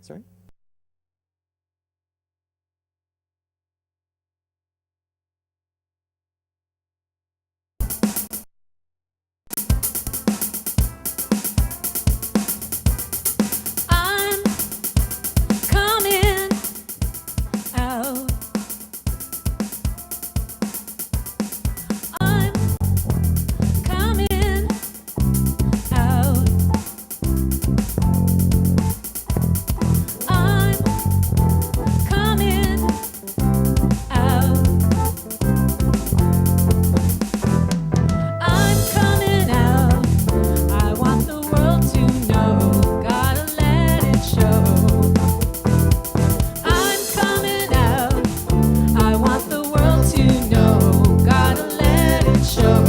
Sorry? I'm coming out. I'm coming out. I'm coming out. I'm coming out. I want the world to know. Gotta let it show. I'm coming out. I want the world to know. Gotta let it show.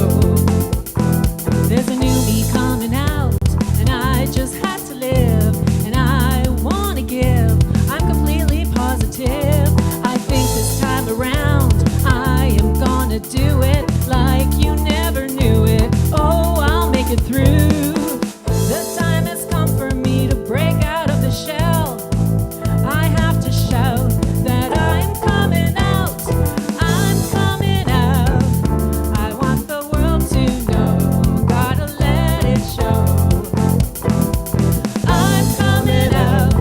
There's a new me coming out, and I just had to live, and I wanna give. I'm completely positive. I think this time around I am gonna do it like you never knew it. Oh, I'll make it through. The time has come for me to break out of the shell. I have to shout that I'm coming out. I'm coming out. I want the world to know. Gotta let it show. I'm coming out.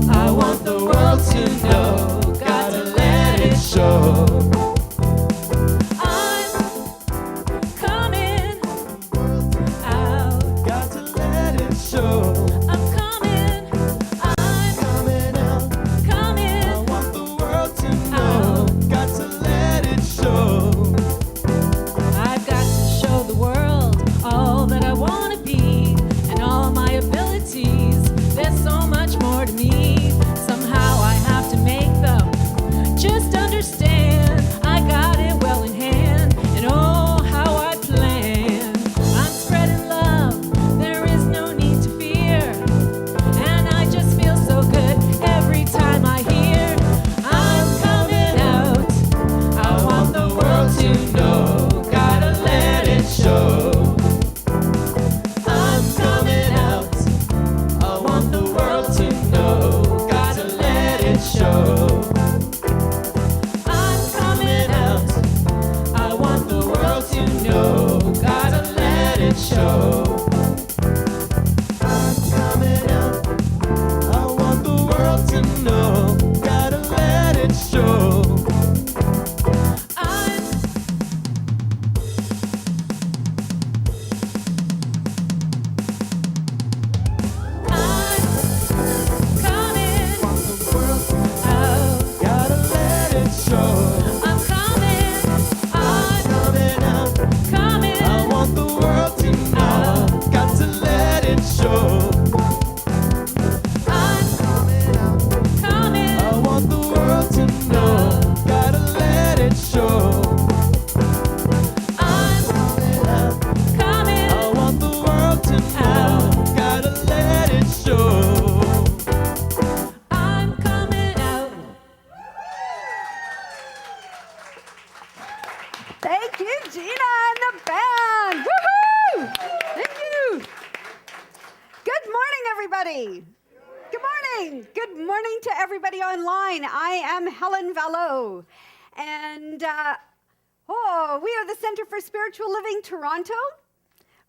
I want the world to know. Gotta let it show. I'm coming out. Got to let it show. I'm coming. I'm Coming out. coming. I want the world to know. Got to let it show. I've got to show the world all that I want to be and all my abilities. There's so much more to me. Somehow I have to make them just understand. I got it well in hand, and oh, how I plan. I'm spreading love. There is no need to fear, and I just feel so good every time I hear I'm coming out. I want the world to know. Gotta let it show. I'm coming out. I want the world to know. Got to let it show. I'm coming out. I want the world to know. Gotta let it show. I'm coming out. I want the world to know. Gotta let it show. I'm coming The world out. gotta let it show. I'm coming. I'm Coming out. coming. I want the world to know. Got to let it show. I'm Coming out. coming. I want the world to know. Gotta let it show. I'm Coming out. coming. I want the world to know. Gotta let it show. I'm coming out. Thank you, Gina and the band. Woohoo! Thank you. Good morning, everybody. Good morning. Good morning to everybody online. I am Helen Valleau. And, we are the Center for Spiritual Living Toronto.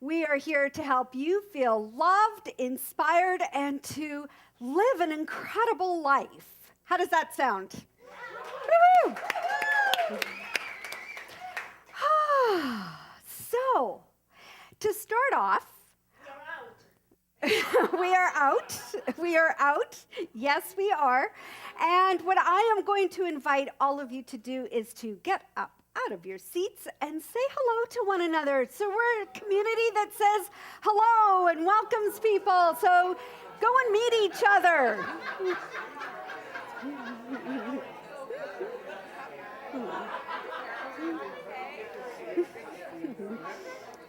We are here to help you feel loved, inspired, and to live an incredible life. How does that sound? Woohoo! So, to start off, we are out. We are out. Yes, we are. And what I am going to invite all of you to do is to get up out of your seats and say hello to one another. So we're a community that says hello and welcomes people. So go and meet each other.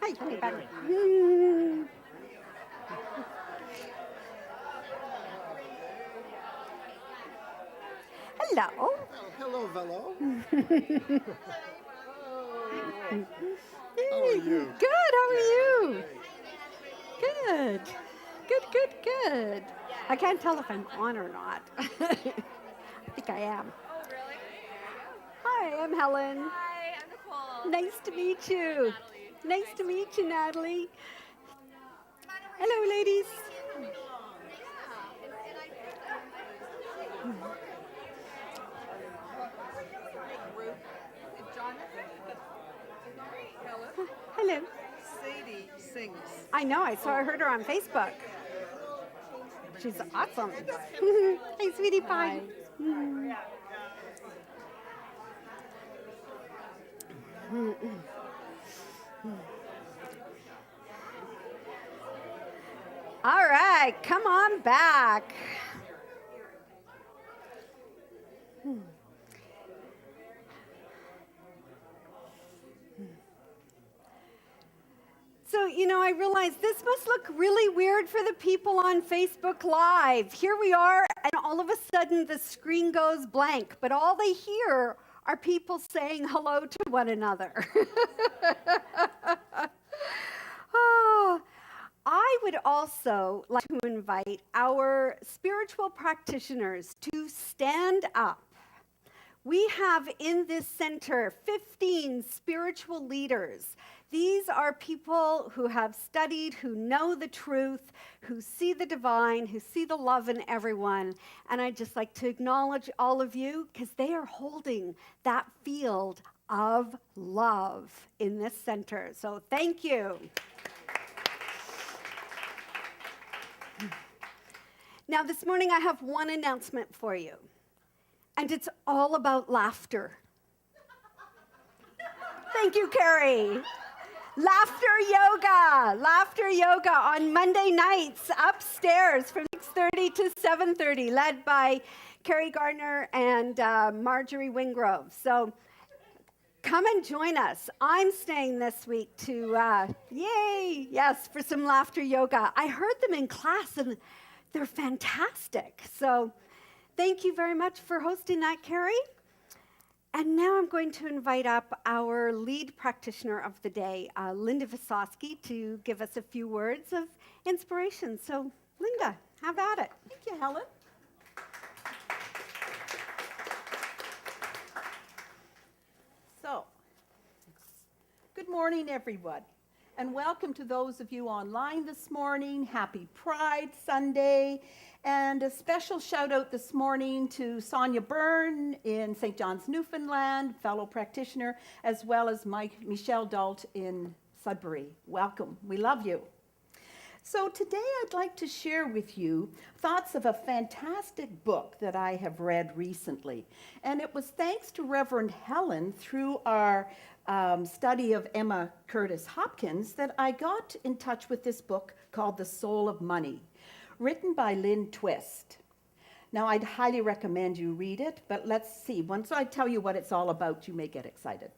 Hi, honey bunny. Hello. Oh, hello, Velo. How are you? Good. How are you? Good. Good. Good. Good. I can't tell if I'm on or not. I think I am. Oh, really? Hi, I'm Helen. Hi, I'm Nicole. Nice to meet you. Natalie. Nice to meet you, Natalie. Hello, ladies. Hello. Sadie sings. I know, I heard her on Facebook. She's awesome. Hey, sweetie pie. All right, come on back. So, I realized this must look really weird for the people on Facebook Live. Here we are, and all of a sudden the screen goes blank, but all they hear are people saying hello to one another. Oh, I would also like to invite our spiritual practitioners to stand up. We have in this center 15 spiritual leaders. These are people who have studied, who know the truth, who see the divine, who see the love in everyone. And I'd just like to acknowledge all of you because they are holding that field of love in this center. So thank you. Now, this morning I have one announcement for you, and it's all about laughter. Thank you, Carrie. Laughter yoga on Monday nights upstairs from 6:30 to 7:30, led by Carrie Gardner and Marjorie Wingrove. So come and join us. I'm staying this week to, for some laughter yoga. I heard them in class and they're fantastic. So thank you very much for hosting that, Carrie. And now I'm going to invite up our lead practitioner of the day, Linda Visosky, to give us a few words of inspiration. So, Linda, have at it. Thank you, Helen. So, good morning, everyone, and welcome to those of you online this morning. Happy Pride Sunday. And a special shout out this morning to Sonia Byrne in St. John's, Newfoundland, fellow practitioner, as well as Michelle Dalt in Sudbury. Welcome. We love you. So today I'd like to share with you thoughts of a fantastic book that I have read recently. And it was thanks to Reverend Helen through our study of Emma Curtis Hopkins that I got in touch with this book called The Soul of Money, written by Lynn Twist. Now, I'd highly recommend you read it, but let's see. Once I tell you what it's all about, you may get excited.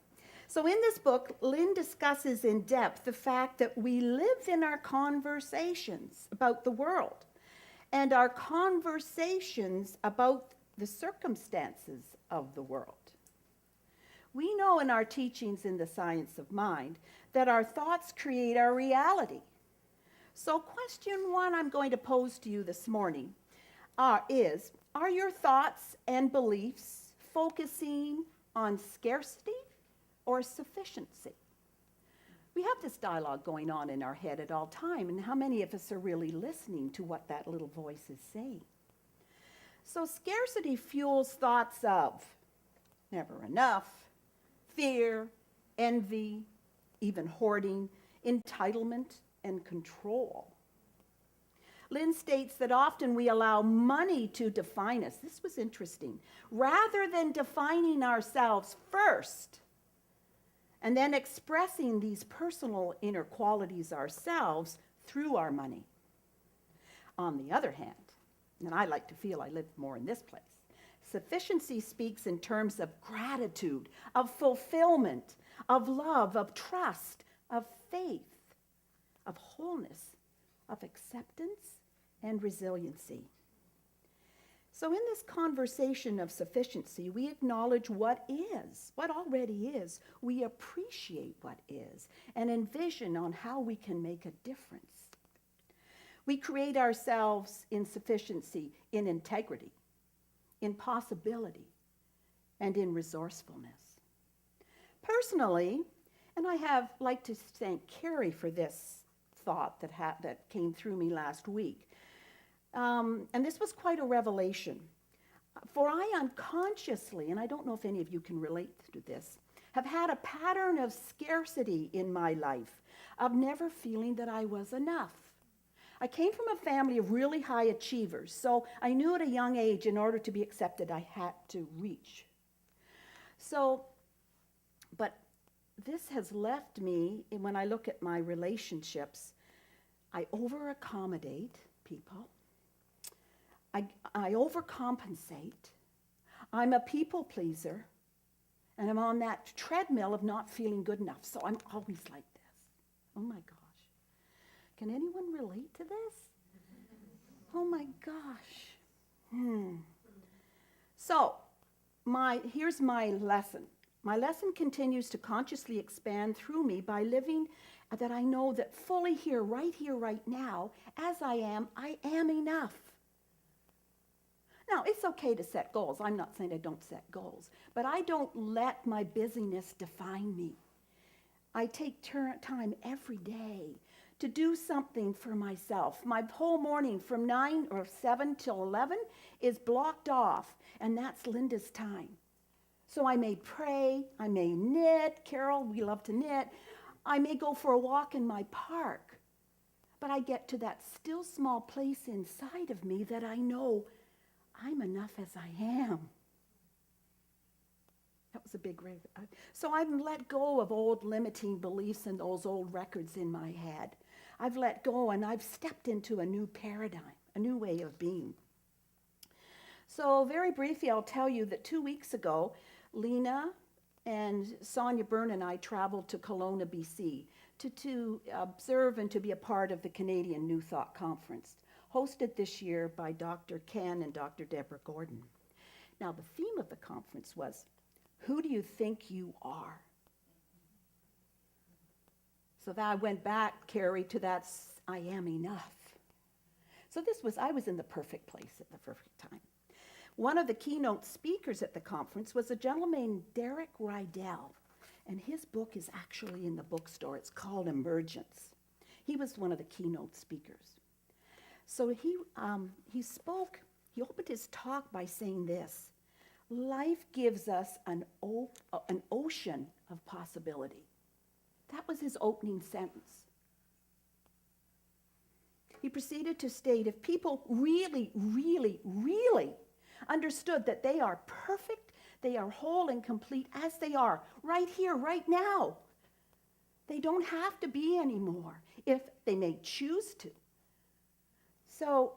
So in this book, Lynn discusses in depth the fact that we live in our conversations about the world and our conversations about the circumstances of the world. We know in our teachings in the science of mind that our thoughts create our reality. So question one I'm going to pose to you this morning is, are your thoughts and beliefs focusing on scarcity or sufficiency? We have this dialogue going on in our head at all time, and how many of us are really listening to what that little voice is saying? So scarcity fuels thoughts of never enough, fear, envy, even hoarding, entitlement, and control. Lynn states that often we allow money to define us. This was interesting. Rather than defining ourselves first and then expressing these personal inner qualities ourselves through our money. On the other hand, and I like to feel I live more in this place, sufficiency speaks in terms of gratitude, of fulfillment, of love, of trust, of faith, of wholeness, of acceptance, and resiliency. So in this conversation of sufficiency, we acknowledge what already is. We appreciate what is and envision on how we can make a difference. We create ourselves in sufficiency, in integrity, in possibility, and in resourcefulness. Personally, and I have like to thank Carrie for this thought that came through me last week. And this was quite a revelation. For I unconsciously, and I don't know if any of you can relate to this, have had a pattern of scarcity in my life, of never feeling that I was enough. I came from a family of really high achievers, so I knew at a young age in order to be accepted I had to reach. So, but this has left me, when I look at my relationships, I over-accommodate people. I overcompensate. I'm a people pleaser. And I'm on that treadmill of not feeling good enough. So I'm always like this. Oh my gosh. Can anyone relate to this? Oh my gosh. So here's my lesson. My lesson continues to consciously expand through me by living that I know that fully here, right now, as I am enough. Now, it's okay to set goals. I'm not saying I don't set goals, but I don't let my busyness define me. I take time every day to do something for myself. My whole morning from 9 or 7 till 11 is blocked off, and that's Linda's time. So I may pray, I may knit. Carol, we love to knit. I may go for a walk in my park. But I get to that still small place inside of me that I know I'm enough as I am. That was a big ring. So I've let go of old limiting beliefs and those old records in my head. I've let go and I've stepped into a new paradigm, a new way of being. So very briefly, I'll tell you that 2 weeks ago, Lena and Sonia Byrne and I traveled to Kelowna, BC to observe and to be a part of the Canadian New Thought Conference, hosted this year by Dr. Ken and Dr. Deborah Gordon. Now, the theme of the conference was, who do you think you are? So that I went back, Carrie, to that I am enough. So I was in the perfect place at the perfect time. One of the keynote speakers at the conference was a gentleman named Derek Rydell, and his book is actually in the bookstore. It's called Emergence. He was one of the keynote speakers. So he opened his talk by saying this: life gives us an ocean of possibility. That was his opening sentence. He proceeded to state, if people really, really, really understood that they are perfect, they are whole and complete as they are, right here, right now, they don't have to be anymore if they may choose to. So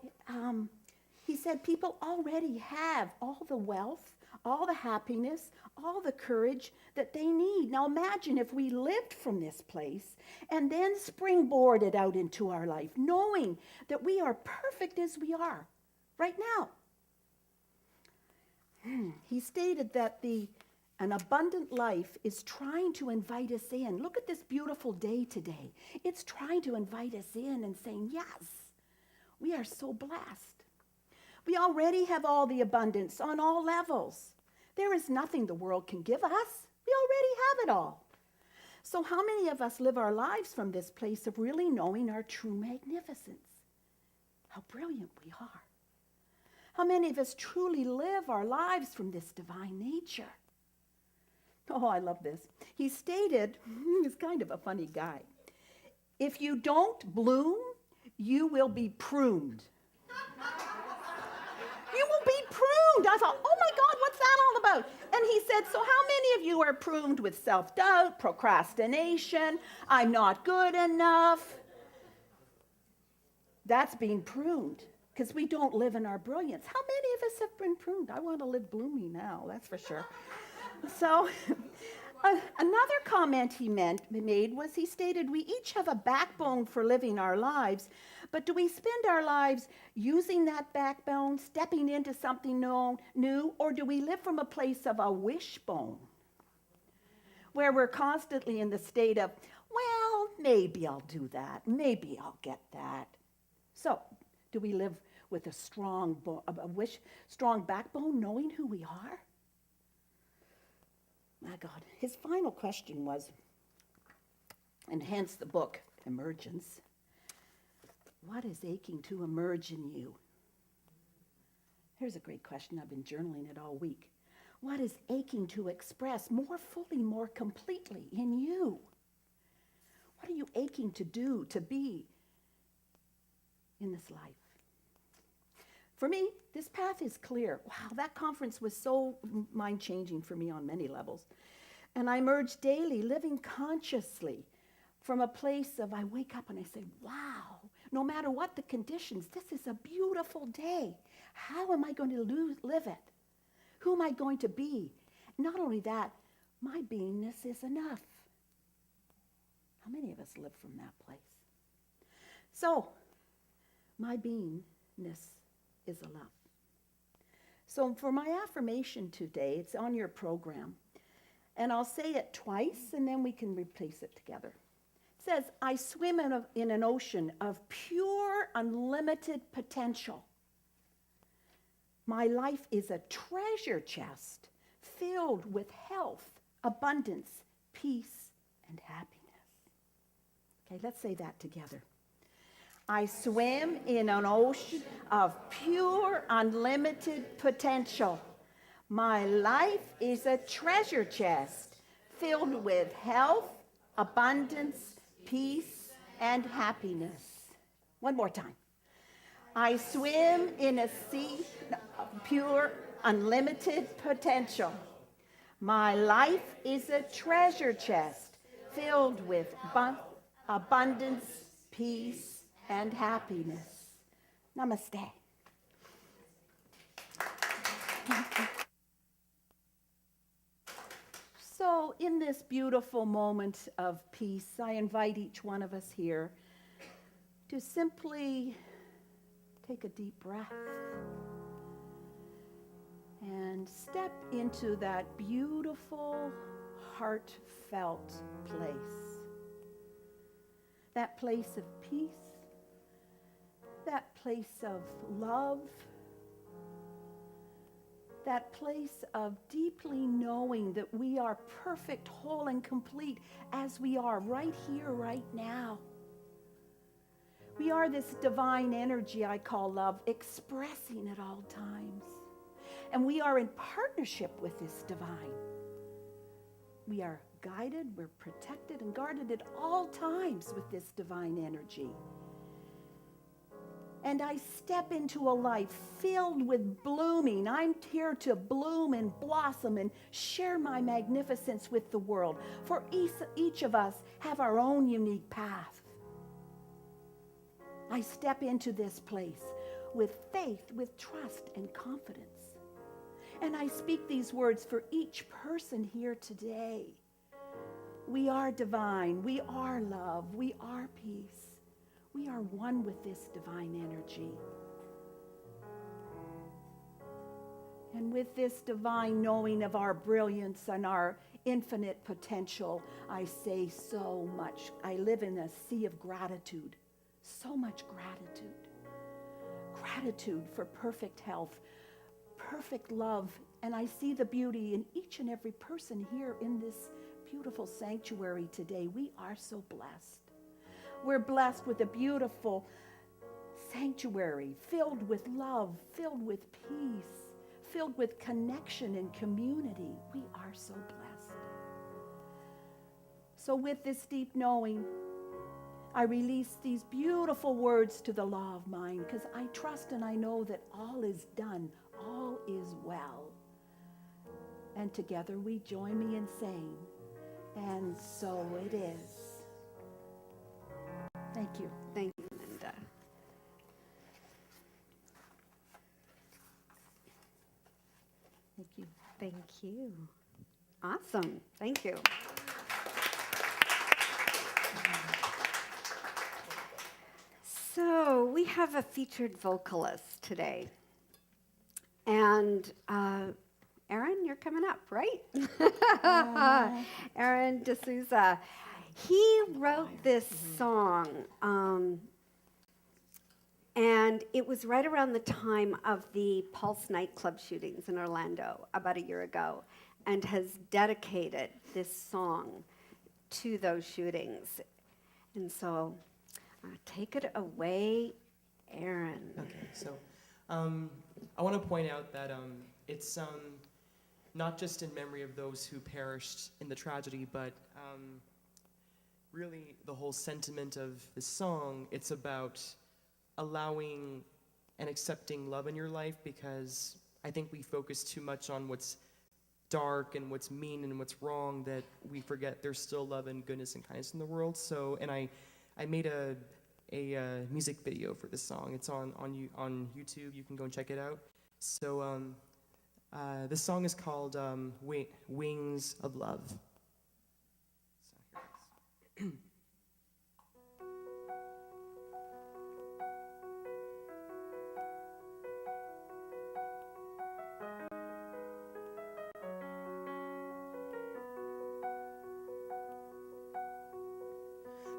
he said people already have all the wealth, all the happiness, all the courage that they need. Now imagine if we lived from this place and then springboarded out into our life, knowing that we are perfect as we are right now. He stated that an abundant life is trying to invite us in. Look at this beautiful day today. It's trying to invite us in and saying, yes, we are so blessed. We already have all the abundance on all levels. There is nothing the world can give us. We already have it all. So how many of us live our lives from this place of really knowing our true magnificence? How brilliant we are. How many of us truly live our lives from this divine nature? Oh, I love this. He stated, he's kind of a funny guy, if you don't bloom, you will be pruned. You will be pruned. I thought, oh my God, what's that all about? And he said, so how many of you are pruned with self-doubt, procrastination, I'm not good enough? That's being pruned, because we don't live in our brilliance. How many of us have been pruned? I want to live bloomy now, that's for sure. So another comment he made was he stated, we each have a backbone for living our lives, but do we spend our lives using that backbone, stepping into something new, or do we live from a place of a wishbone, where we're constantly in the state of, well, maybe I'll do that, maybe I'll get that. So, do we live with a strong strong backbone, knowing who we are? My God. His final question was, and hence the book, Emergence, what is aching to emerge in you? Here's a great question. I've been journaling it all week. What is aching to express more fully, more completely in you? What are you aching to do, to be in this life? For me, this path is clear. Wow, that conference was so mind-changing for me on many levels. And I emerge daily, living consciously from a place of I wake up and I say, wow, no matter what the conditions, this is a beautiful day. How am I going to live it? Who am I going to be? Not only that, my beingness is enough. How many of us live from that place? So, my beingness is enough. So for my affirmation today, it's on your program. And I'll say it twice, and then we can replace it together. It says, I swim in an ocean of pure, unlimited potential. My life is a treasure chest filled with health, abundance, peace, and happiness. Okay, let's say that together. I swim in an ocean of pure, unlimited potential. My life is a treasure chest filled with health, abundance, peace, and happiness. One more time. I swim in a sea of pure, unlimited potential. My life is a treasure chest filled with abundance, peace, and happiness. Namaste. So in this beautiful moment of peace, I invite each one of us here to simply take a deep breath and step into that beautiful, heartfelt place. That place of peace, that place of love, that place of deeply knowing that we are perfect, whole, and complete as we are right here, right now. We are this divine energy I call love, expressing at all times. And we are in partnership with this divine. We are guided, we're protected, and guarded at all times with this divine energy. And I step into a life filled with blooming. I'm here to bloom and blossom and share my magnificence with the world. For each of us have our own unique path. I step into this place with faith, with trust and confidence. And I speak these words for each person here today. We are divine. We are love. We are peace. We are one with this divine energy. And with this divine knowing of our brilliance and our infinite potential, I say so much. I live in a sea of gratitude. So much gratitude. Gratitude for perfect health, perfect love. And I see the beauty in each and every person here in this beautiful sanctuary today. We are so blessed. We're blessed with a beautiful sanctuary filled with love, filled with peace, filled with connection and community. We are so blessed. So with this deep knowing, I release these beautiful words to the law of mind because I trust and I know that all is done, all is well. And together we join me in saying, and so it is. Thank you. Thank you, Linda. Thank you. Thank you. Awesome. Thank you. So we have a featured vocalist today. And Aaron, you're coming up, right? Aaron D'Souza. He wrote this song And it was right around the time of the Pulse nightclub shootings in Orlando about a year ago, and has dedicated this song to those shootings. And so take it away, Aaron. Okay, so I want to point out that it's not just in memory of those who perished in the tragedy, but really the whole sentiment of this song, it's about allowing and accepting love in your life, because I think we focus too much on what's dark and what's mean and what's wrong that we forget there's still love and goodness and kindness in the world. So, and I made a music video for this song. It's on YouTube. You can go and check it out. So this song is called Wings of Love. So here it is.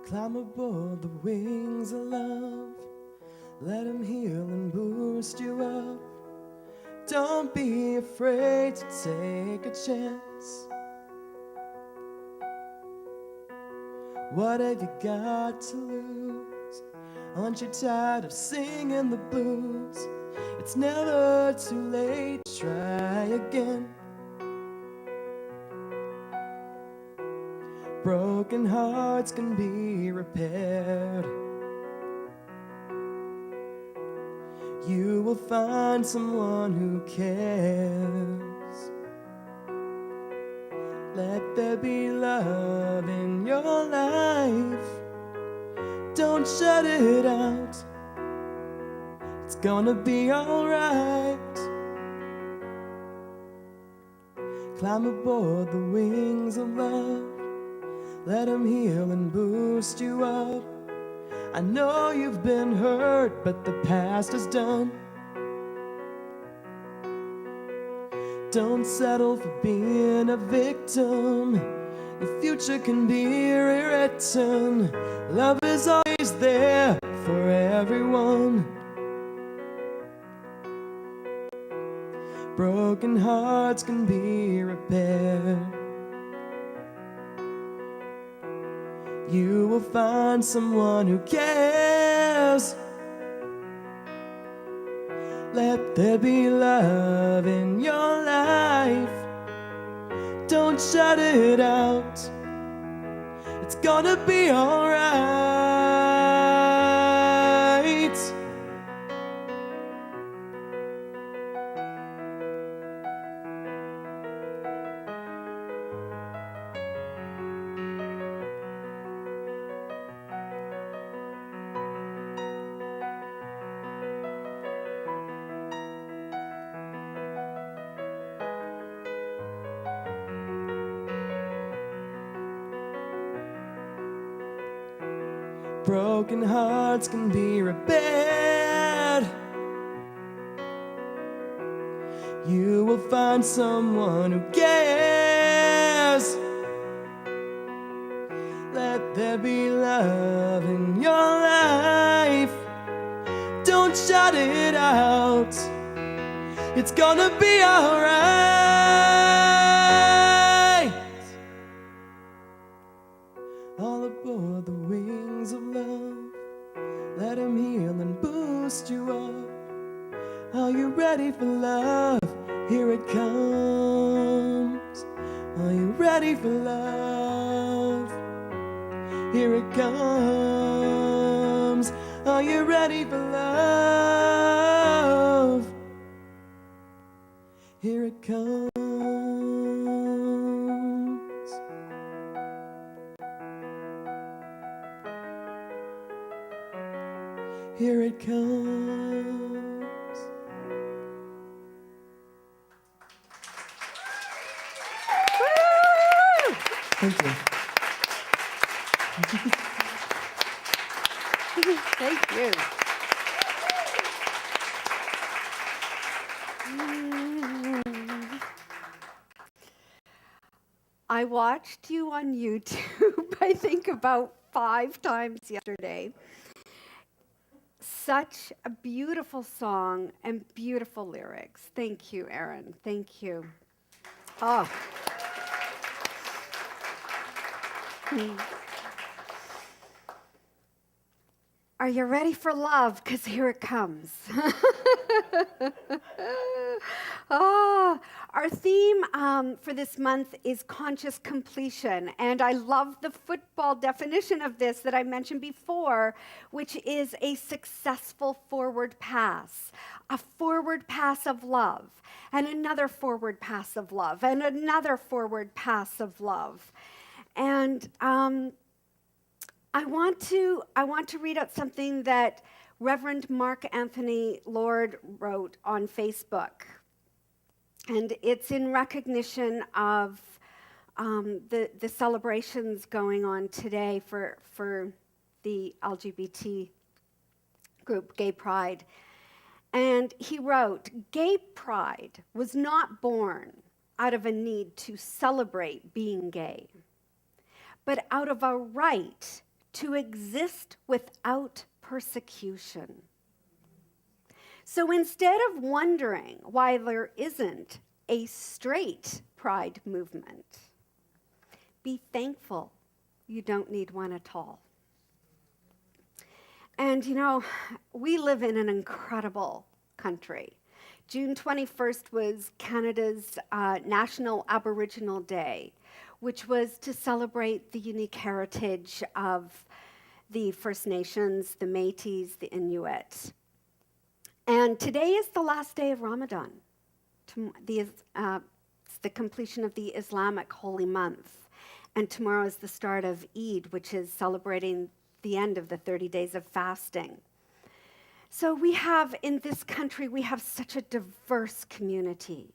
Climb aboard the wings of love. Let them heal and boost you up. Don't be afraid to take a chance. What have you got to lose? Aren't you tired of singing the blues? It's never too late to try again. Broken hearts can be repaired. You will find someone who cares. Let there be love in your life. Don't shut it out. It's gonna be alright. Climb aboard the wings of love. Let them heal and boost you up. I know you've been hurt, but the past is done. Don't settle for being a victim. Your future can be rewritten. Love is always there for everyone. Broken hearts can be repaired. You will find someone who cares. Let there be love in your life. Don't shut it out. It's gonna be alright. Broken hearts can be repaired. You will find someone who cares. Let there be love in your life. Don't shut it out. It's gonna be alright. All aboard the wings of love. Let them heal and boost you up. Are you ready for love? Here it comes. Are you ready for love? Here it comes. Are you ready for love? Here it comes. Here it comes. Thank you. Thank you. I watched you on YouTube, I think about 5 times yesterday, such a beautiful song and beautiful lyrics. Thank you, Aaron. Thank you. Oh. Are you ready for love? Because here it comes. Our theme for this month is conscious completion. And I love the football definition of this that I mentioned before, which is a successful forward pass, a forward pass of love, and another forward pass of love, and another forward pass of love. And I want to read out something that Reverend Mark Anthony Lord wrote on Facebook. And it's in recognition of the celebrations going on today for the LGBT group, Gay Pride. And he wrote, "Gay pride was not born out of a need to celebrate being gay, but out of a right to exist without persecution. So instead of wondering why there isn't a straight pride movement, be thankful you don't need one at all." And you know, we live in an incredible country. June 21st was Canada's National Aboriginal Day, which was to celebrate the unique heritage of the First Nations, the Métis, the Inuit. And today is the last day of Ramadan, it's the completion of the Islamic holy month. And tomorrow is the start of Eid, which is celebrating the end of the 30 days of fasting. So we have, in this country, we have such a diverse community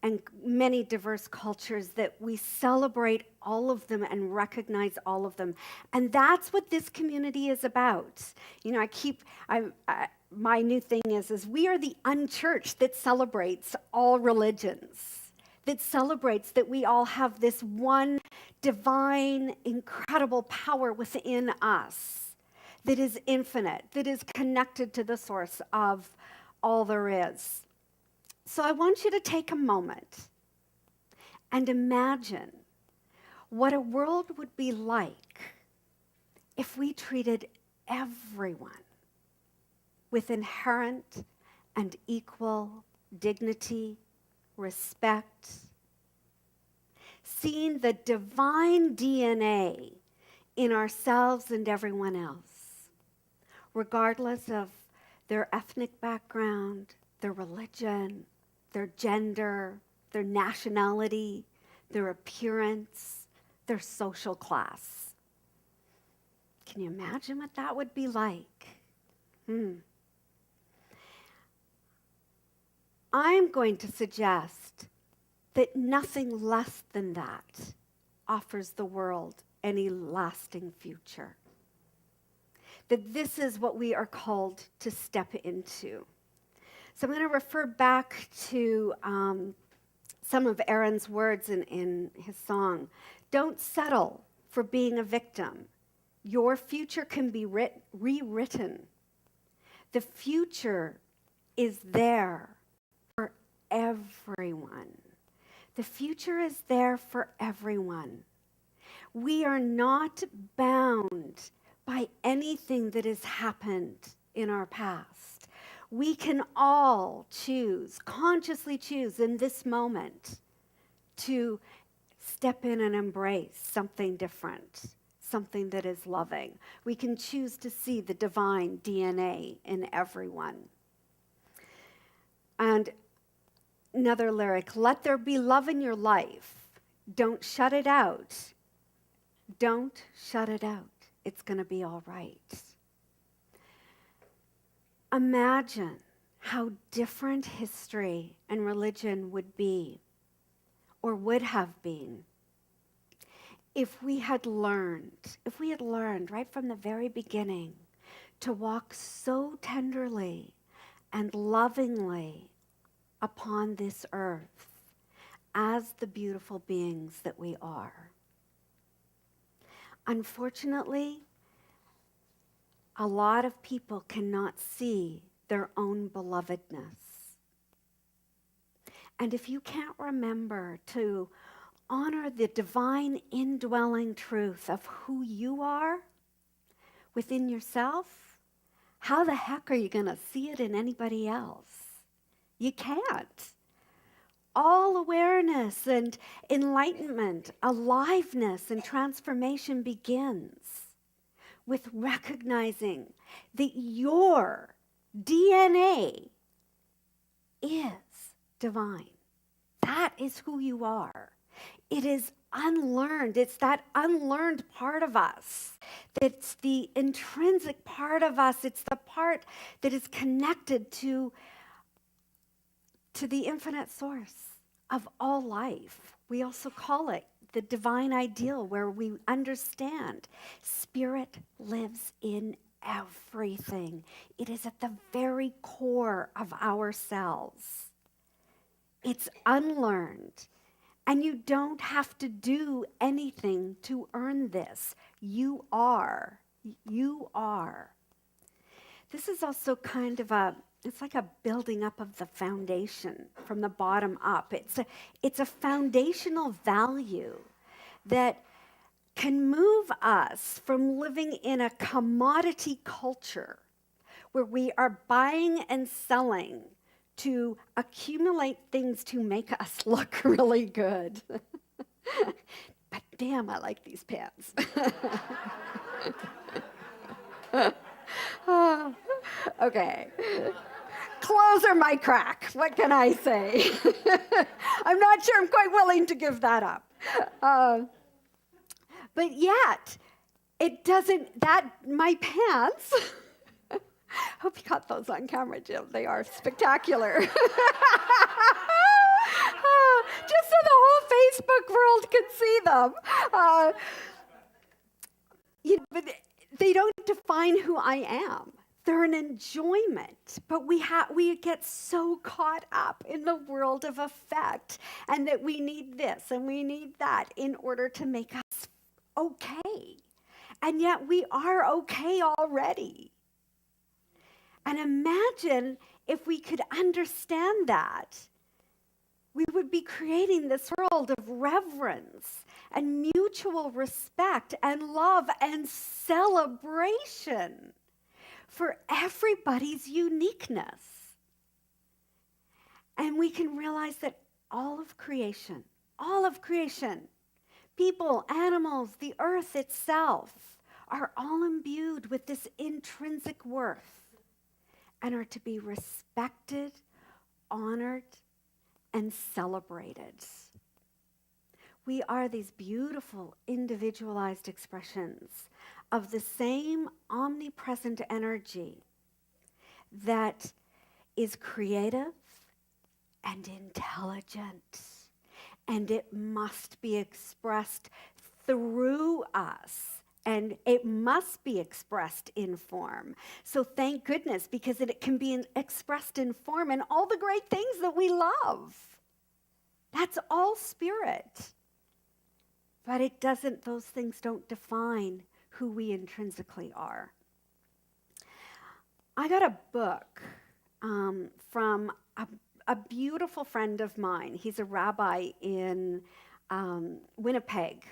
and many diverse cultures that we celebrate all of them and recognize all of them. And that's what this community is about. You know, my new thing is we are the unchurched that celebrates all religions, that celebrates that we all have this one divine, incredible power within us that is infinite, that is connected to the source of all there is. So I want you to take a moment and imagine what a world would be like if we treated everyone with inherent and equal dignity, respect, seeing the divine DNA in ourselves and everyone else, regardless of their ethnic background, their religion, their gender, their nationality, their appearance, their social class. Can you imagine what that would be like? I'm going to suggest that nothing less than that offers the world any lasting future. That this is what we are called to step into. So I'm going to refer back to some of Aaron's words in his song. Don't settle for being a victim. Your future can be rewritten. The future is there for everyone. The future is there for everyone. We are not bound by anything that has happened in our past. We can all choose, consciously choose in this moment to step in and embrace something different, something that is loving. We can choose to see the divine DNA in everyone. And another lyric, let there be love in your life. Don't shut it out. Don't shut it out. It's going to be all right. Imagine how different history and religion would be, or would have been, if we had learned right from the very beginning to walk so tenderly and lovingly upon this earth as the beautiful beings that we are. Unfortunately, a lot of people cannot see their own belovedness. And if you can't remember to honor the divine indwelling truth of who you are within yourself, how the heck are you going to see it in anybody else? You can't. All awareness and enlightenment, aliveness and transformation begins with recognizing that your DNA is divine. That is who you are. It is unlearned. It's that unlearned part of us. It's the intrinsic part of us. It's the part that is connected to the infinite source of all life. We also call it the divine ideal, where we understand spirit lives in everything. It is at the very core of ourselves. It's unlearned. And you don't have to do anything to earn this. You are. You are. This is also kind of it's like a building up of the foundation from the bottom up. It's a foundational value that can move us from living in a commodity culture where we are buying and selling to accumulate things to make us look really good. But damn, I like these pants. Okay. Clothes are my crack. What can I say? I'm not sure I'm quite willing to give that up. But yet, it doesn't, my pants, hope you caught those on camera, Jim. They are spectacular. Just so the whole Facebook world could see them. But they don't define who I am. They're an enjoyment, but we get so caught up in the world of effect, and that we need this and we need that in order to make us okay. And yet we are okay already. And imagine if we could understand that, we would be creating this world of reverence and mutual respect and love and celebration for everybody's uniqueness. And we can realize that all of creation, people, animals, the earth itself, are all imbued with this intrinsic worth and are to be respected, honored, and celebrated. We are these beautiful individualized expressions of the same omnipresent energy that is creative and intelligent, and it must be expressed through us, and it must be expressed in form. So thank goodness, because it can be expressed in form and all the great things that we love. That's all spirit. But those things don't define who we intrinsically are. I got a book from a beautiful friend of mine. He's a rabbi in Winnipeg,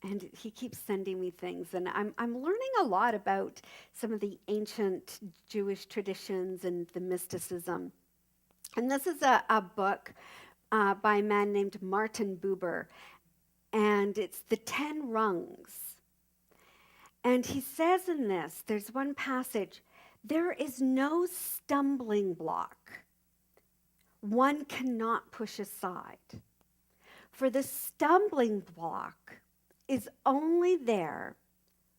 and he keeps sending me things. And I'm learning a lot about some of the ancient Jewish traditions and the mysticism. And this is a book by a man named Martin Buber, and it's The 10 Rungs. And he says in this, there's one passage, there is no stumbling block one cannot push aside. For the stumbling block is only there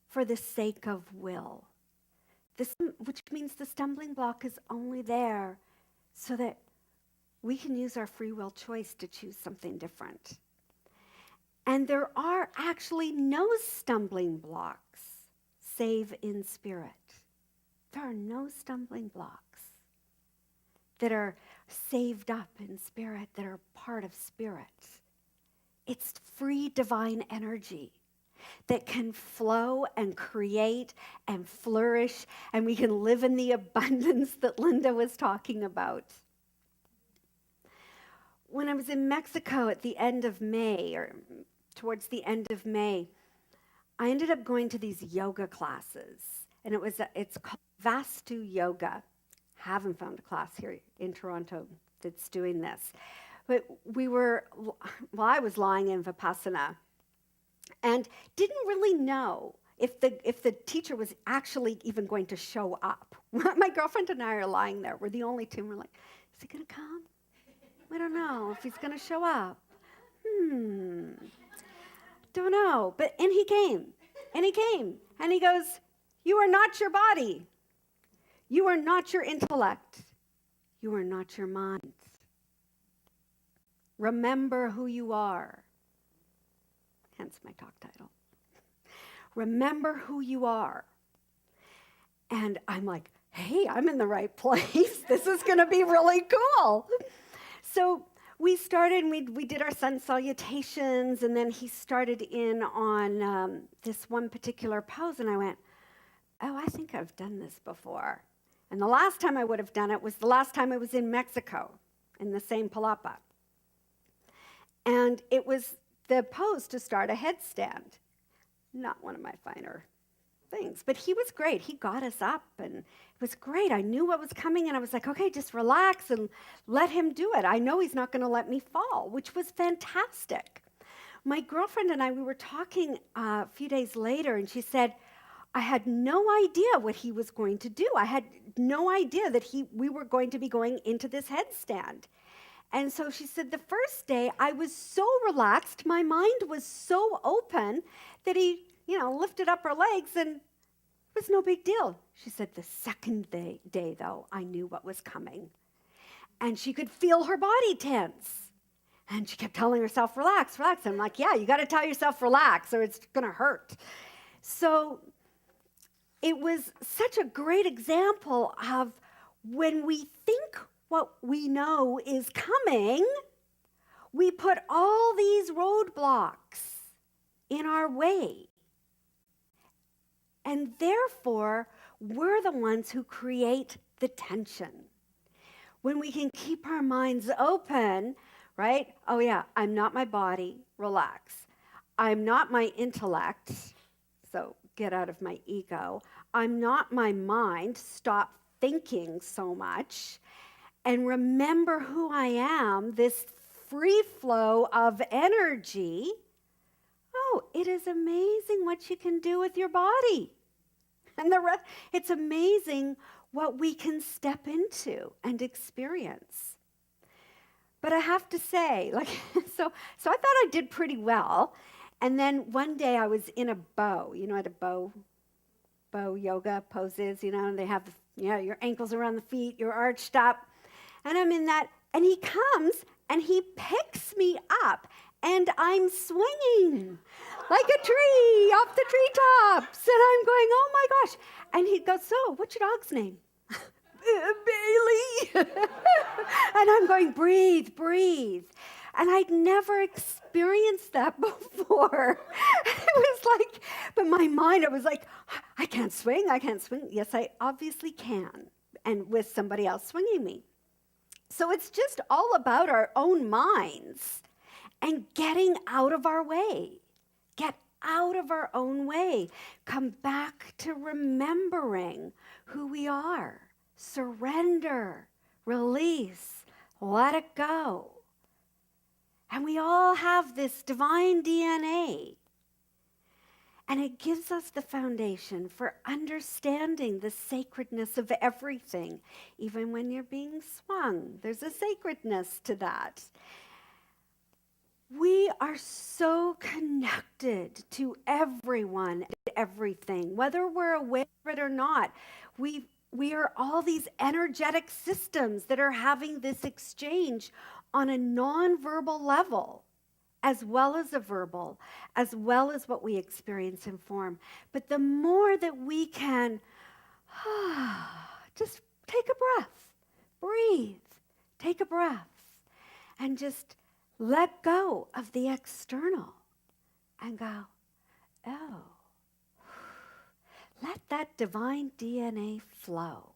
for the sake of will. Which means the stumbling block is only there so that we can use our free will choice to choose something different. And there are actually no stumbling blocks save in spirit. There are no stumbling blocks that are saved up in spirit, that are part of spirit. It's free divine energy. that can flow and create and flourish, and we can live in the abundance that Linda was talking about. When I was in Mexico at the end of May, or towards the end of May, I ended up going to these yoga classes, and it's called Vastu Yoga. Haven't found a class here in Toronto that's doing this. But I was lying in Vipassana and didn't really know if the teacher was actually even going to show up. My girlfriend and I are lying there. We're the only two. And we're like, is he going to come? We don't know if he's going to show up. Don't know. And he came. And he came. And he goes, you are not your body. You are not your intellect. You are not your mind. Remember who you are. Hence my talk title. Remember who you are. And I'm like, hey, I'm in the right place. This is going to be really cool. So we started, and we did our sun salutations, and then he started in on this one particular pose, and I went, oh, I think I've done this before. And the last time I would have done it was the last time I was in Mexico, in the same palapa. And it was the pose to start a headstand. Not one of my finer things, but he was great. He got us up, and it was great. I knew what was coming, and I was like, okay, just relax and let him do it. I know he's not going to let me fall, which was fantastic. My girlfriend and I, we were talking a few days later, and she said, I had no idea what he was going to do. I had no idea that we were going to be going into this headstand. And so she said, the first day I was so relaxed, my mind was so open that he, lifted up her legs and it was no big deal. She said, the second day though, I knew what was coming. And she could feel her body tense. And she kept telling herself, relax, relax. And I'm like, yeah, you got to tell yourself relax or it's going to hurt. So it was such a great example of when we think what we know is coming, we put all these roadblocks in our way. And therefore, we're the ones who create the tension. When we can keep our minds open, right? Oh yeah, I'm not my body, relax. I'm not my intellect, so get out of my ego. I'm not my mind, stop thinking so much. And remember who I am, this free flow of energy. Oh, it is amazing what you can do with your body. And it's amazing what we can step into and experience. But I have to say, so I thought I did pretty well. And then one day I was in a bow, at a bow yoga poses, and they have, your ankles around the feet, you're arched up. And I'm in that, and he comes and he picks me up, and I'm swinging like a tree off the treetops. And I'm going, oh my gosh. And he goes, so what's your dog's name? Bailey. And I'm going, breathe, breathe. And I'd never experienced that before. It was like, but my mind, I was like, I can't swing. Yes, I obviously can. And with somebody else swinging me. So it's just all about our own minds and getting out of our way. Get out of our own way. Come back to remembering who we are. Surrender, release, let it go. And we all have this divine DNA. And it gives us the foundation for understanding the sacredness of everything. Even when you're being swung, there's a sacredness to that. We are so connected to everyone and everything, whether we're aware of it or not. We are all these energetic systems that are having this exchange on a non-verbal level, as well as a verbal, as well as what we experience in form. But the more that we can just take a breath, breathe, take a breath, and just let go of the external and go, Oh. Let that divine DNA flow.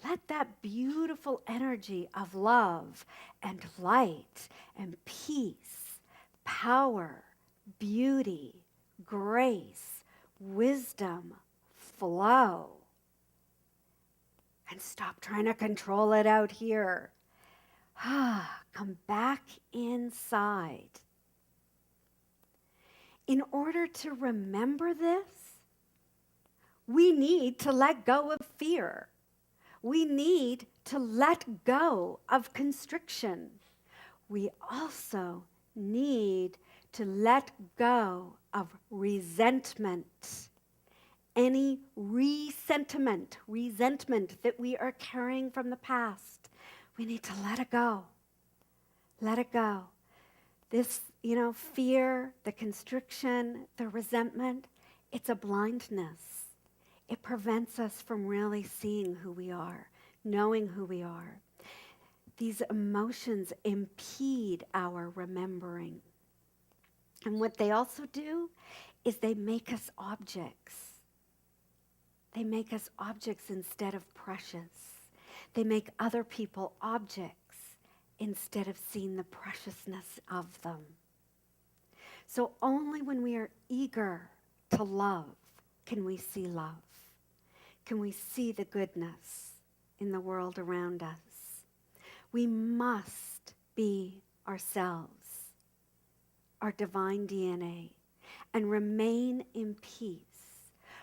Let that beautiful energy of love and light and peace, power, beauty, grace, wisdom flow. And stop trying to control it out here. Come back inside. In order to remember this, we need to let go of fear. We need to let go of constriction. We also need to let go of resentment. Any resentment that we are carrying from the past, we need to let it go. Let it go. This, fear, the constriction, the resentment, it's a blindness. It prevents us from really seeing who we are, knowing who we are. These emotions impede our remembering. And what they also do is they make us objects. They make us objects instead of precious. They make other people objects instead of seeing the preciousness of them. So only when we are eager to love can we see love. Can we see the goodness in the world around us? We must be ourselves, our divine DNA, and remain in peace.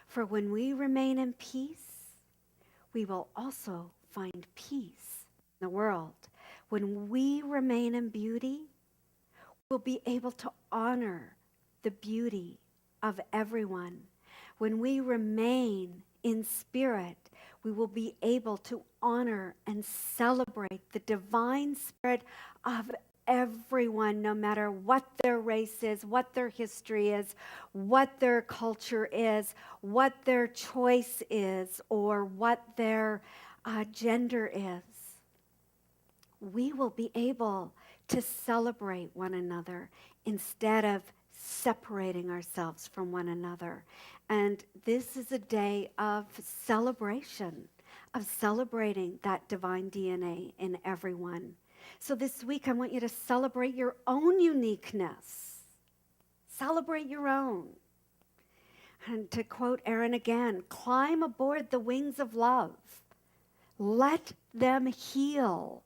For when we remain in peace, we will also find peace in the world. When we remain in beauty, we'll be able to honor the beauty of everyone. When we remain in spirit, we will be able to honor and celebrate the divine spirit of everyone, no matter what their race is, what their history is, what their culture is, what their choice is, or what their gender is. We will be able to celebrate one another instead of separating ourselves from one another. And this is a day of celebration, of celebrating that divine DNA in everyone. So this week, I want you to celebrate your own uniqueness. Celebrate your own. And to quote Erin again, climb aboard the wings of love. Let them heal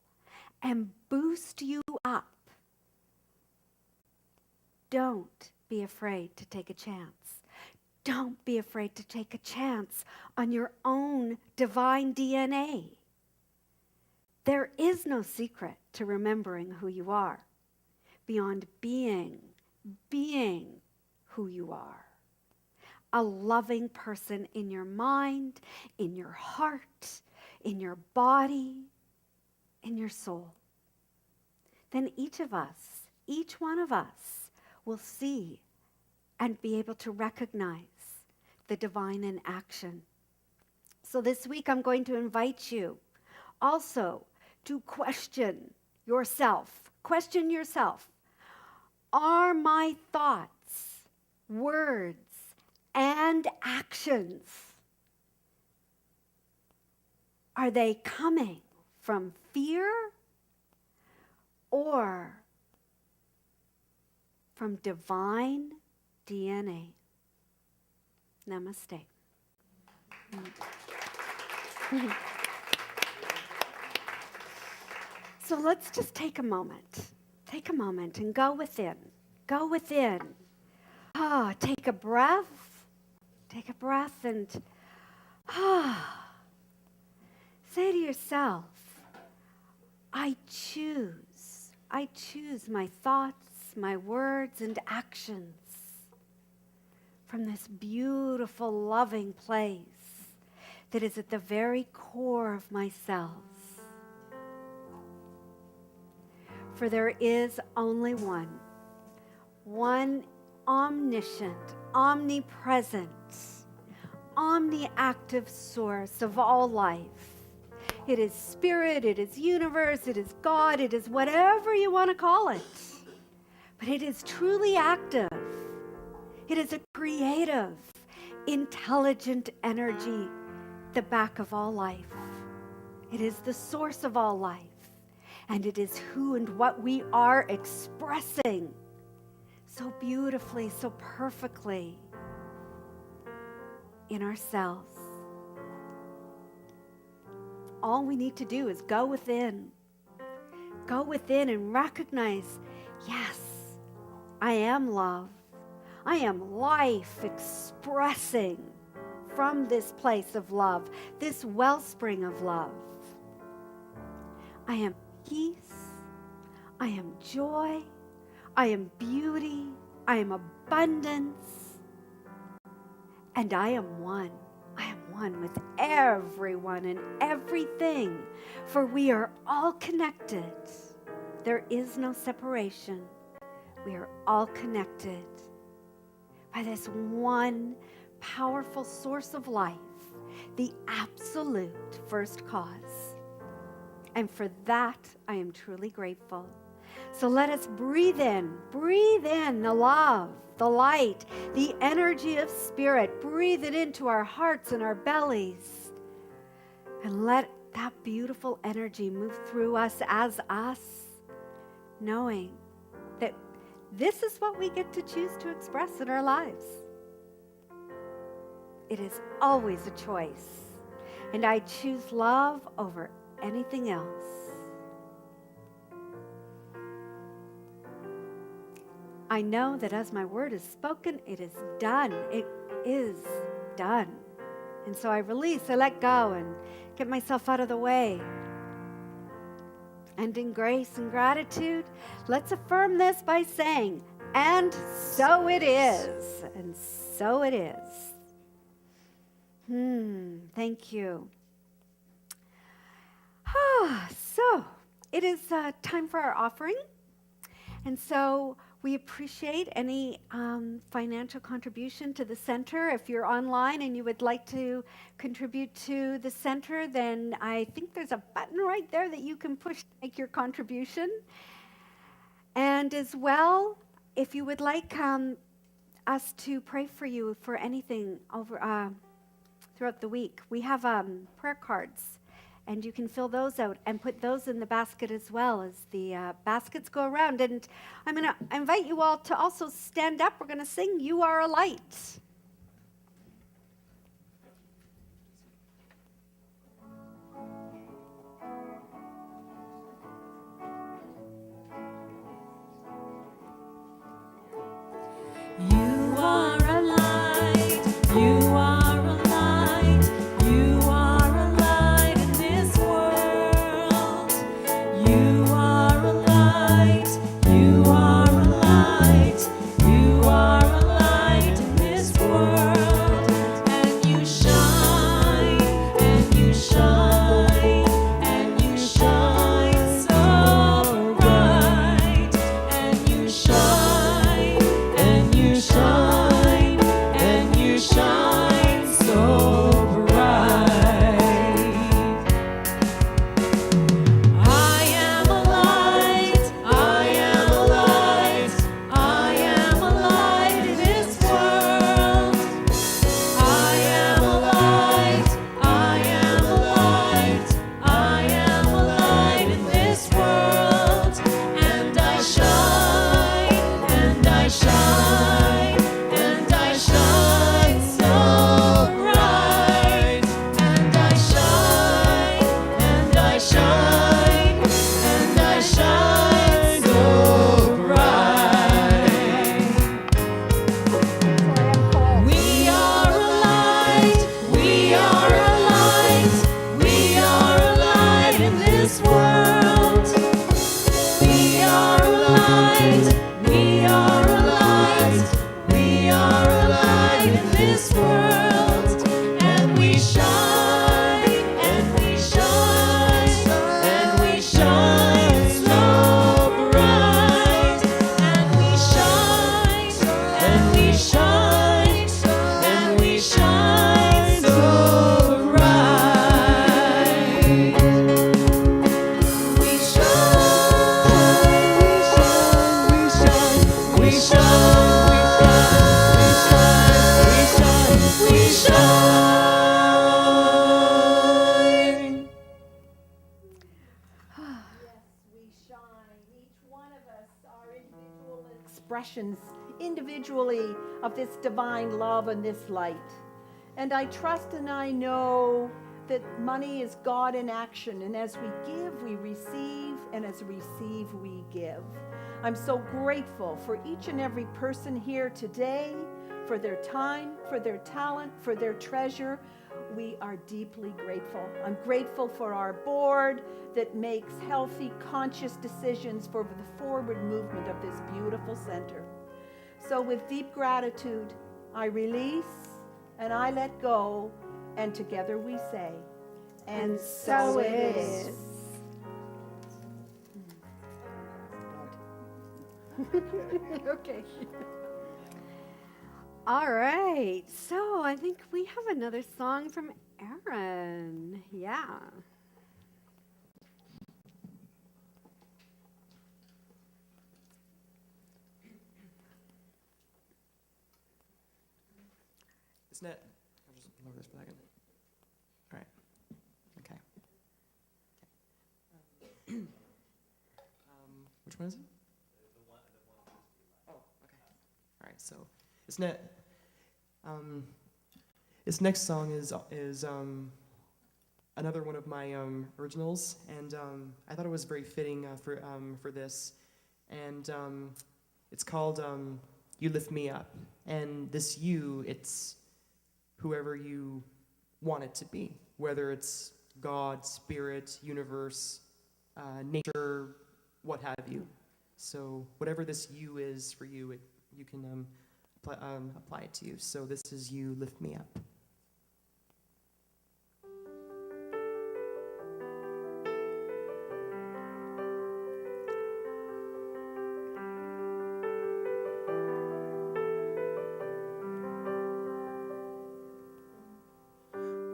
and boost you up. Don't be afraid to take a chance. Don't be afraid to take a chance on your own divine DNA. There is no secret to remembering who you are beyond being who you are. A loving person in your mind, in your heart, in your body, in your soul. Then each one of us will see and be able to recognize the divine in action. So this week I'm going to invite you also to question yourself. Question yourself. Are my thoughts, words, and actions, are they coming from fear or from divine DNA? Namaste. So let's just take a moment. Take a moment and go within. Go within. Take a breath. Take a breath and say to yourself, I choose my thoughts, my words, and actions from this beautiful, loving place that is at the very core of myself. For there is only one omniscient, omnipresent, omniactive source of all life. It is spirit, it is universe, it is God, it is whatever you want to call it. But it is truly active. It is a creative, intelligent energy, the back of all life. It is the source of all life. And it is who and what we are expressing so beautifully, so perfectly in ourselves. All we need to do is go within and recognize, yes, I am love. I am life expressing from this place of love, this wellspring of love. I am peace. I am joy. I am beauty. I am abundance. And I am one. I am one with everyone and everything, for we are all connected. There is no separation. We are all connected by this one powerful source of life, the absolute first cause. And for that, I am truly grateful. So let us breathe in the love, the light, the energy of spirit. Breathe it into our hearts and our bellies. And let that beautiful energy move through us as us, knowing that this is what we get to choose to express in our lives. It is always a choice. And I choose love over anything else. I know that as my word is spoken, it is done. It is done. And so I release, I let go and get myself out of the way. And in grace and gratitude, let's affirm this by saying, and so it is. And so it is. Thank you. So it is time for our offering. And so we appreciate any financial contribution to the center. If you're online and you would like to contribute to the center, then I think there's a button right there that you can push to make your contribution. And as well, if you would like us to pray for you for anything over throughout the week, we have prayer cards. And you can fill those out and put those in the basket as well as the baskets go around. And I'm going to invite you all to also stand up. We're going to sing You Are a Light. You are a light. You are a light. You are a light in this world. You are a light. You are a light. You are a light in this world. And you shine, and you shine, and you shine so bright. And you shine, and you shine, and you shine so bright. I am a light, I am a light, I am a light in this world. I am a light, I am a light, I am a light in this world. And I shine, and I shine, and I shine so bright. And I shine, and I shine, and I shine so bright. We are a light, we are a light, we are a light in this world. We are a light, we are a light, we are a light in this world. And we shine, and we shine, and we shine so bright. And we shine, and we shine, and we shine so bright. We shine, we shine, we shine, we shine, we shine. expressions individually of this divine love and this light. And I trust and I know that money is God in action, and as we give, we receive, and as we receive, we give. I'm so grateful for each and every person here today, for their time, for their talent, for their treasure. We are deeply grateful. I'm grateful for our board that makes healthy, conscious decisions for the forward movement of this beautiful center. So with deep gratitude, I release and I let go, and together we say, and so it is. Okay. All right. So I think we have another song from Aaron. Yeah. Isn't it? I'll just lower this for a second. All right. Okay. Which one is it? Oh, okay. All right. So this next song is another one of my originals, and I thought it was very fitting for this, and it's called "You Lift Me Up," and this "you," it's whoever you want it to be, whether it's God, spirit, universe, nature, what have you. So whatever this "you" is for you, you can apply it to you. So this is "You Lift Me Up."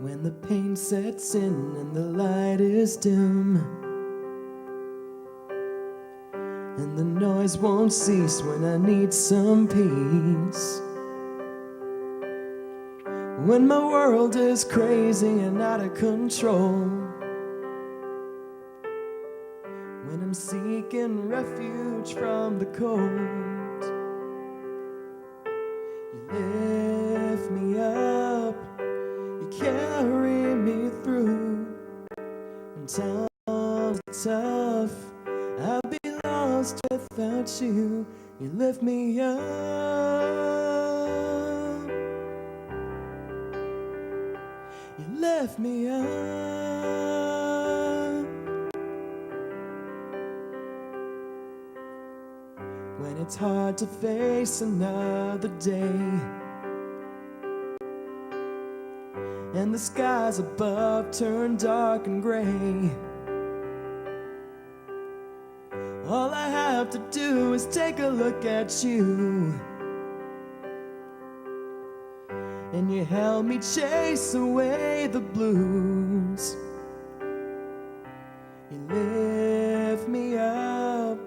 When the pain sets in and the light is dim, and the noise won't cease when I need some peace, when my world is crazy and out of control, when I'm seeking refuge from the cold, you lift me up, you carry me through. When times are tough, I'll be lost without you. You lift me up. You lift me up. When it's hard to face another day, and the skies above turn dark and gray, all I have to do is take a look at you, and you help me chase away the blues. You lift me up,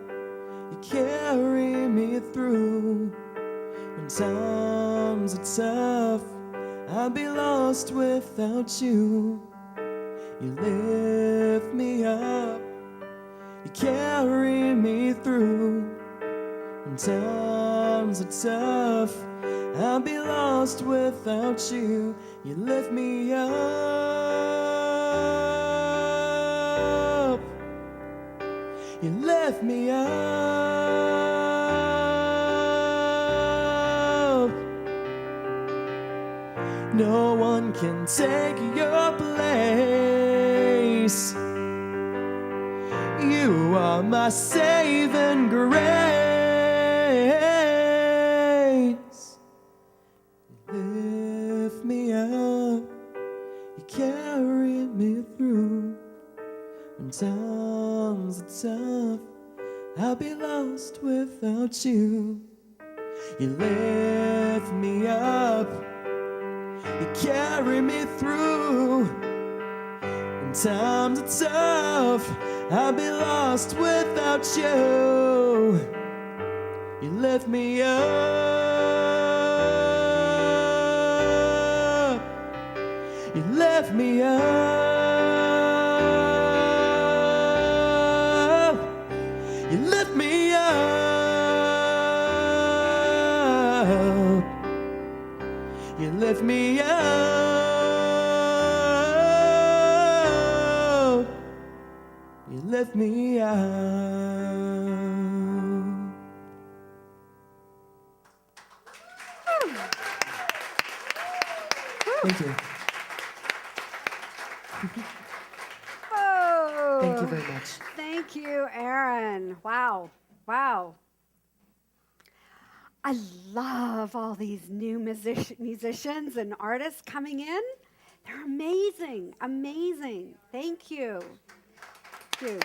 you carry me through. When times are tough, I'll be lost without you. You lift me up, you carry me through. When times are tough, I'll be lost without you. You lift me up. You lift me up. No one can take your place. You are my saving grace. You lift me up, you carry me through. When times are tough, I'll be lost without you. You lift me up, you carry me through. When times are tough, I'll be lost without you. You lift me up. You lift me up. You lift me up. left me out. You left me out. Thank you. Oh, Thank you very much. Thank you, Aaron. Wow. Wow. I love all these new musicians and artists coming in. They're amazing, amazing. Thank you. Thank you.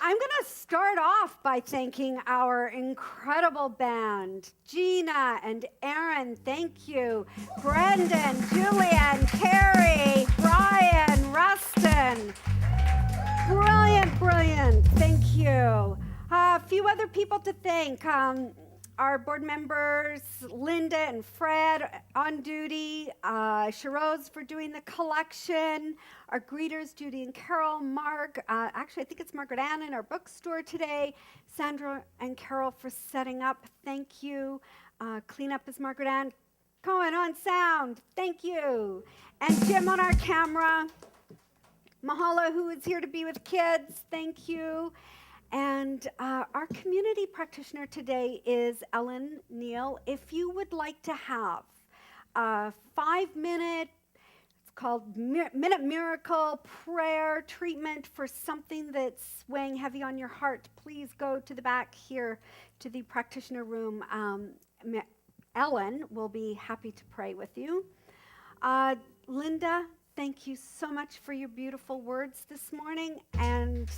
I'm going to start off by thanking our incredible band, Gina and Aaron, thank you. Brendan, Julian, Carrie, Brian, Rustin. Brilliant, brilliant. Thank you. A few other people to thank. Our board members, Linda and Fred on duty, Sharose for doing the collection, our greeters, Judy and Carol, Mark, actually I think it's Margaret Ann in our bookstore today, Sandra and Carol for setting up, thank you. Cleanup is Margaret Ann. Cohen on sound, thank you. And Jim on our camera. Mahalo, who is here to be with kids, thank you. And our community practitioner today is Ellen Neal. If you would like to have a 5-minute, it's called Minute Miracle prayer treatment for something that's weighing heavy on your heart, please go to the back here to the practitioner room. Ellen will be happy to pray with you. Linda, thank you so much for your beautiful words this morning. And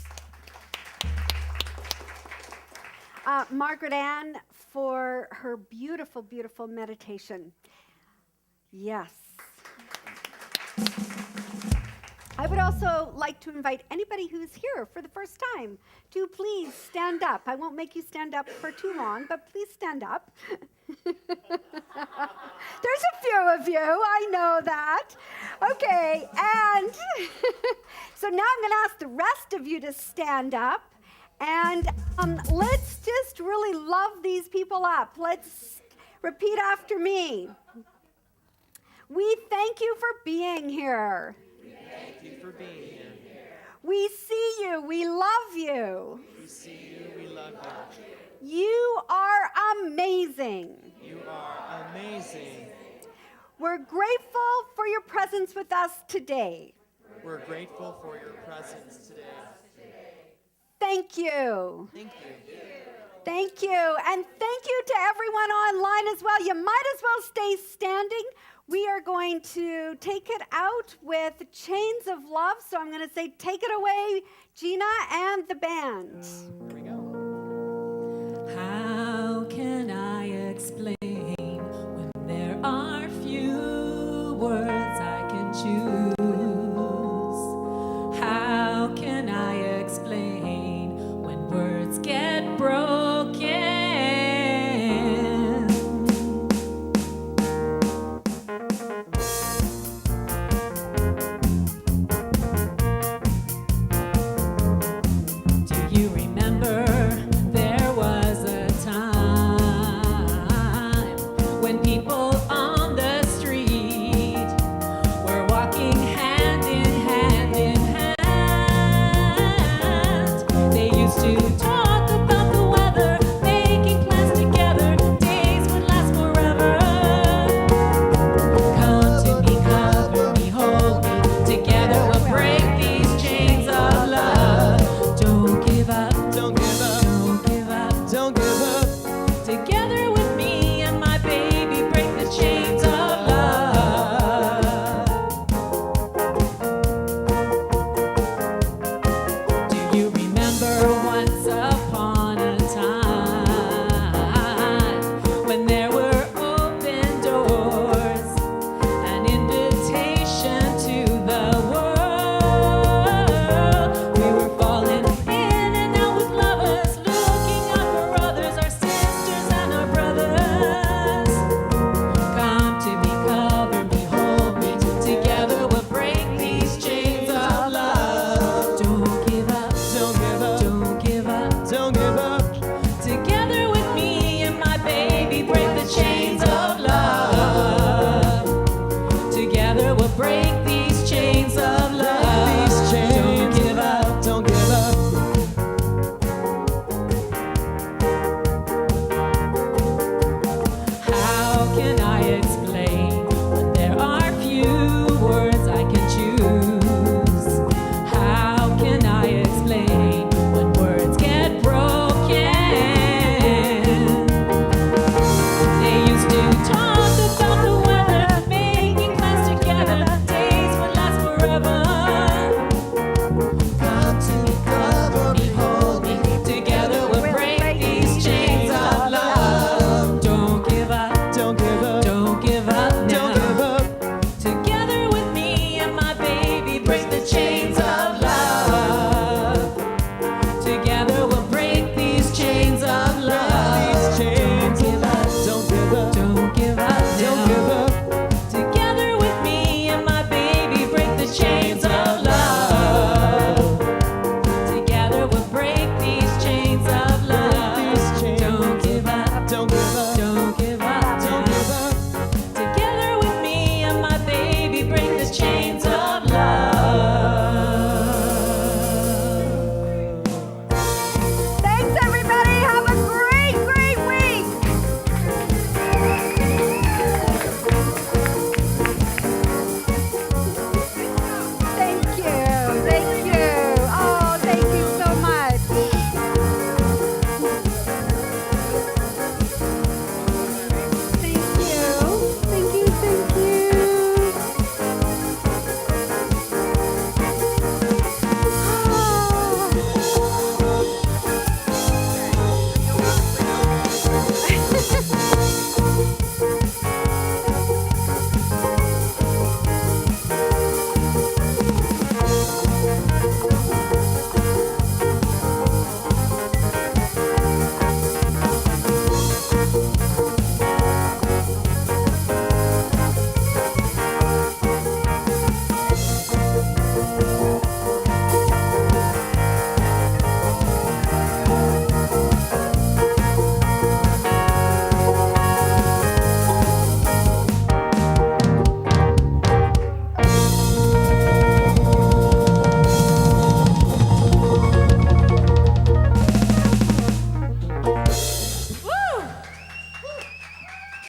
Margaret Ann for her beautiful, beautiful meditation. Yes. I would also like to invite anybody who's here for the first time to please stand up. I won't make you stand up for too long, but please stand up. There's a few of you, I know that. Okay, and so now I'm going to ask the rest of you to stand up. And let's just really love these people up. Let's repeat after me. We thank you for being here. We thank you for being here. We see you. We love you. We see you. We love you. You are amazing. You are amazing. We're grateful for your presence with us today. We're grateful for your presence today. Thank you. Thank you. Thank you. And thank you to everyone online as well. You might as well stay standing. We are going to take it out with Chains of Love. So I'm going to say, take it away, Gina and the band. Here we go. How can I explain when there are few words I can choose? How can I explain when words get broken? Do you remember there was a time when people on the street were walking hand in hand in hand? They used to talk